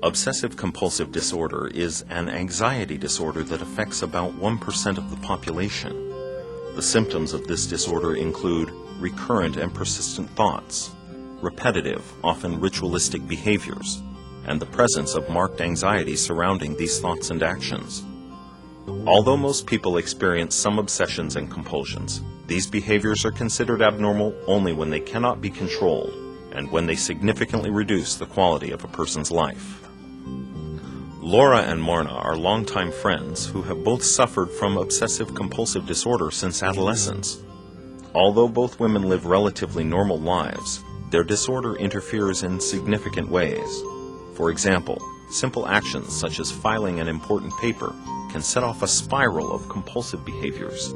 Obsessive-compulsive disorder is an anxiety disorder that affects about 1% of the population. The symptoms of this disorder include recurrent and persistent thoughts, repetitive, often ritualistic behaviors, and the presence of marked anxiety surrounding these thoughts and actions. Although most people experience some obsessions and compulsions, these behaviors are considered abnormal only when they cannot be controlled and when they significantly reduce the quality of a person's life. Laura and Marna are longtime friends who have both suffered from obsessive-compulsive disorder since adolescence. Although both women live relatively normal lives, their disorder interferes in significant ways. For example, simple actions such as filing an important paper can set off a spiral of compulsive behaviors.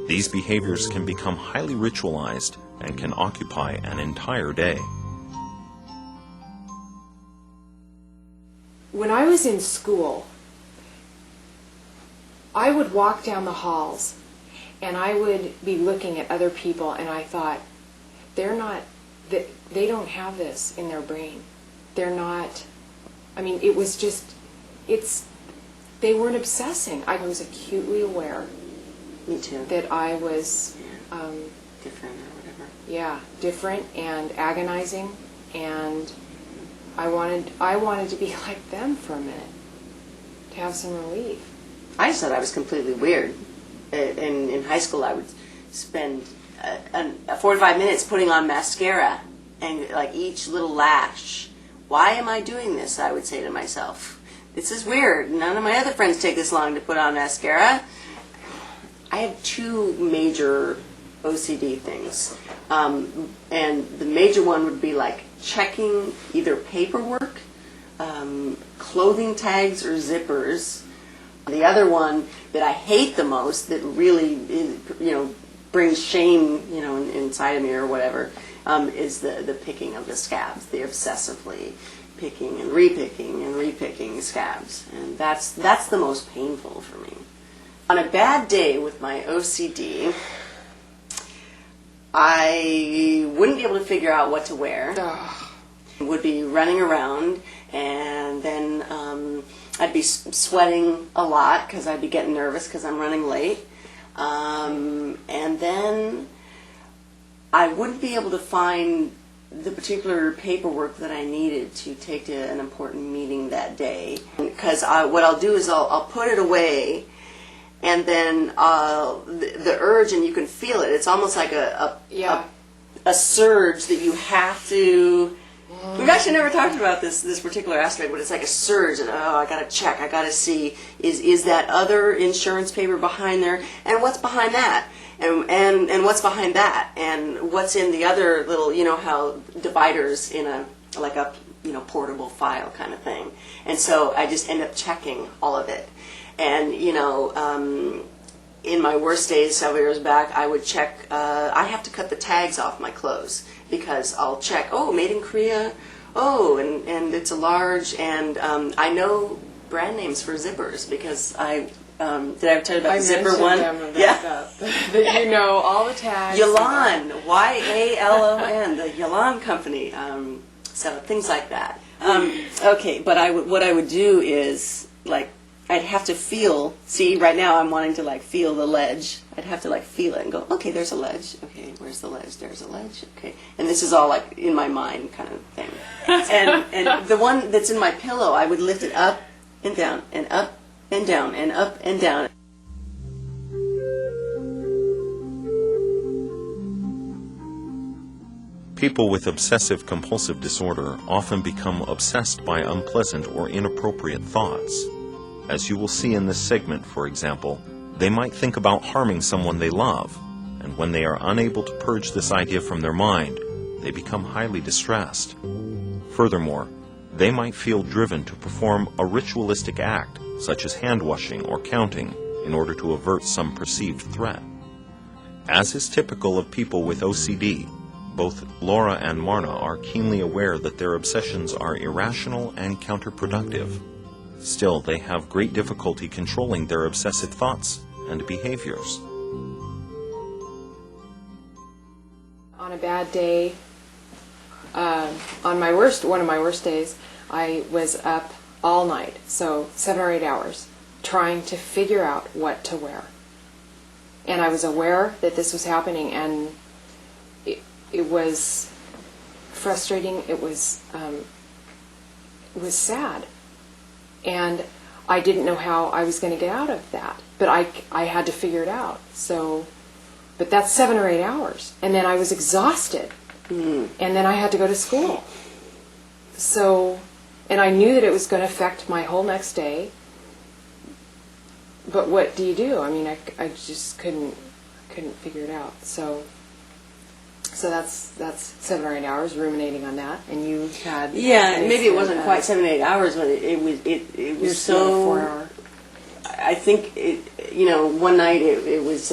These behaviors can become highly ritualized and can occupy an entire day. When I was in school, I would walk down the halls and I would be looking at other people and I thought, they don't have this in their brain. They're not, it was just, they weren't obsessing. I was acutely aware. Me too. That I was different or whatever. Yeah, different and agonizing, and I wanted to be like them for a minute, to have some relief. I just thought I was completely weird. In high school, I would spend 45 minutes putting on mascara, and like each little lash. Why am I doing this? I would say to myself. This is weird. None of my other friends take this long to put on mascara. I have two major OCD things. And the major one would be like checking either paperwork, clothing tags, or zippers. The other one that I hate the most, that really, brings shame, inside of me or whatever, is the picking of the scabs, the obsessively picking and repicking scabs. And that's the most painful for me. On a bad day with my OCD, I wouldn't be able to figure out what to wear. Would be running around, and then I'd be sweating a lot because I'd be getting nervous because I'm running late. And then I wouldn't be able to find the particular paperwork that I needed to take to an important meeting that day. Because what I'll do is I'll put it away, and then the urge, and you can feel it. It's almost like a surge that you have to. We've actually never talked about this particular aspect, but it's like a surge, and I gotta check, I gotta see, is that other insurance paper behind there, and what's behind that, and what's behind that, and what's in the other little, how dividers in a portable file kind of thing. And so I just end up checking all of it. And, in my worst days several years back, I would check, I have to cut the tags off my clothes because I'll check, made in Korea, and it's a large, and I know brand names for zippers because did I ever tell you about the zipper one? That you know all the tags. Yalan, Y-A-L-O-N, the Yalan company. So things like that. Okay, but what I would do is, I'd have to feel, right now I'm wanting to feel the ledge. I'd have to feel it and go, okay, there's a ledge. Okay, where's the ledge? There's a ledge. Okay. And this is all in my mind kind of thing. And the one that's in my pillow, I would lift it up and down and up and down and up and down. People with obsessive-compulsive disorder often become obsessed by unpleasant or inappropriate thoughts. As you will see in this segment, for example, they might think about harming someone they love, and when they are unable to purge this idea from their mind, they become highly distressed. Furthermore, they might feel driven to perform a ritualistic act, such as hand-washing or counting, in order to avert some perceived threat. As is typical of people with OCD, both Laura and Marna are keenly aware that their obsessions are irrational and counterproductive. Still, they have great difficulty controlling their obsessive thoughts and behaviors. On a bad day, on one of my worst days, I was up all night, so 7 or 8 hours, trying to figure out what to wear. And I was aware that this was happening, and it was frustrating. It was sad, and I didn't know how I was going to get out of that. But I had to figure it out. So, but that's 7 or 8 hours, and then I was exhausted, and then I had to go to school. So, and I knew that it was going to affect my whole next day. But what do you do? I mean, I just couldn't figure it out. So that's 7 or 8 hours ruminating on that, and you had maybe it wasn't quite 7 or 8 hours, but it was so 4 hour. I think one night it was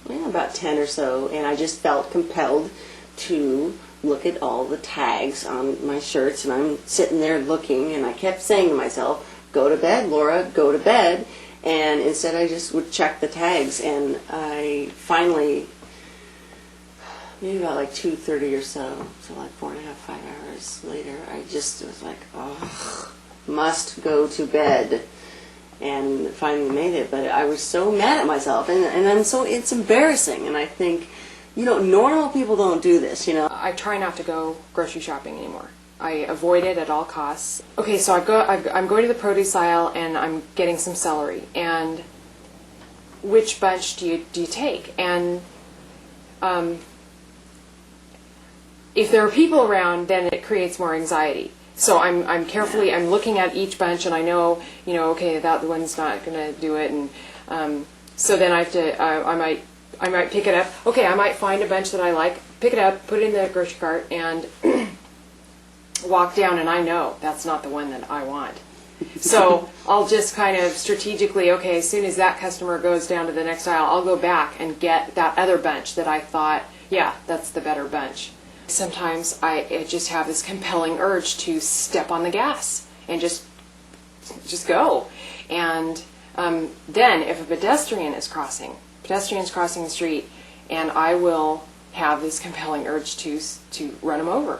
about 10 or so, and I just felt compelled to look at all the tags on my shirts, and I'm sitting there looking, and I kept saying to myself, "Go to bed, Laura, go to bed." And instead I just would check the tags, and I finally, maybe about like 2:30 or so like 4.5, 5 hours later, I just was like, oh, must go to bed, and finally made it. But I was so mad at myself, and it's embarrassing, and I think, normal people don't do this, I try not to go grocery shopping anymore. I avoid it at all costs. Okay, so I'm going to the produce aisle, and I'm getting some celery. And which bunch do you take? And if there are people around, then it creates more anxiety. So I'm carefully, I'm looking at each bunch, and I know, okay, that one's not going to do it, and so then I have to, I might pick it up. Okay, I might find a bunch that I like, pick it up, put it in the grocery cart, and walk down, and I know that's not the one that I want. So I'll just kind of strategically, okay, as soon as that customer goes down to the next aisle, I'll go back and get that other bunch that I thought, yeah, that's the better bunch. Sometimes I just have this compelling urge to step on the gas and just go. And then if a pedestrian's crossing the street, and I will have this compelling urge to run them over.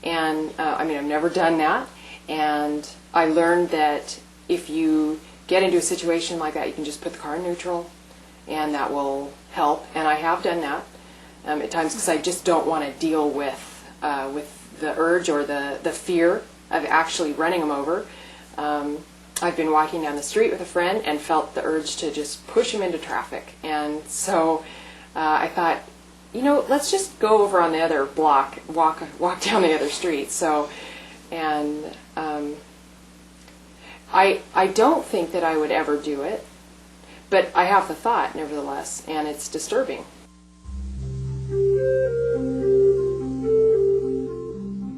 And I've never done that, and I learned that if you get into a situation like that, you can just put the car in neutral, and that will help. And I have done that at times, because I just don't want to deal with the urge or the fear of actually running them over. I've been walking down the street with a friend and felt the urge to just push him into traffic, and so I thought, let's just go over on the other block, walk down the other street. So, and I don't think that I would ever do it, but I have the thought nevertheless, and it's disturbing.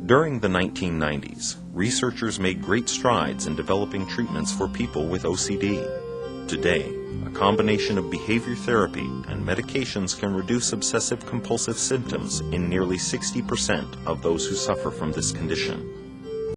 During the 1990s, researchers made great strides in developing treatments for people with OCD. Today, a combination of behavior therapy and medications can reduce obsessive-compulsive symptoms in nearly 60% of those who suffer from this condition.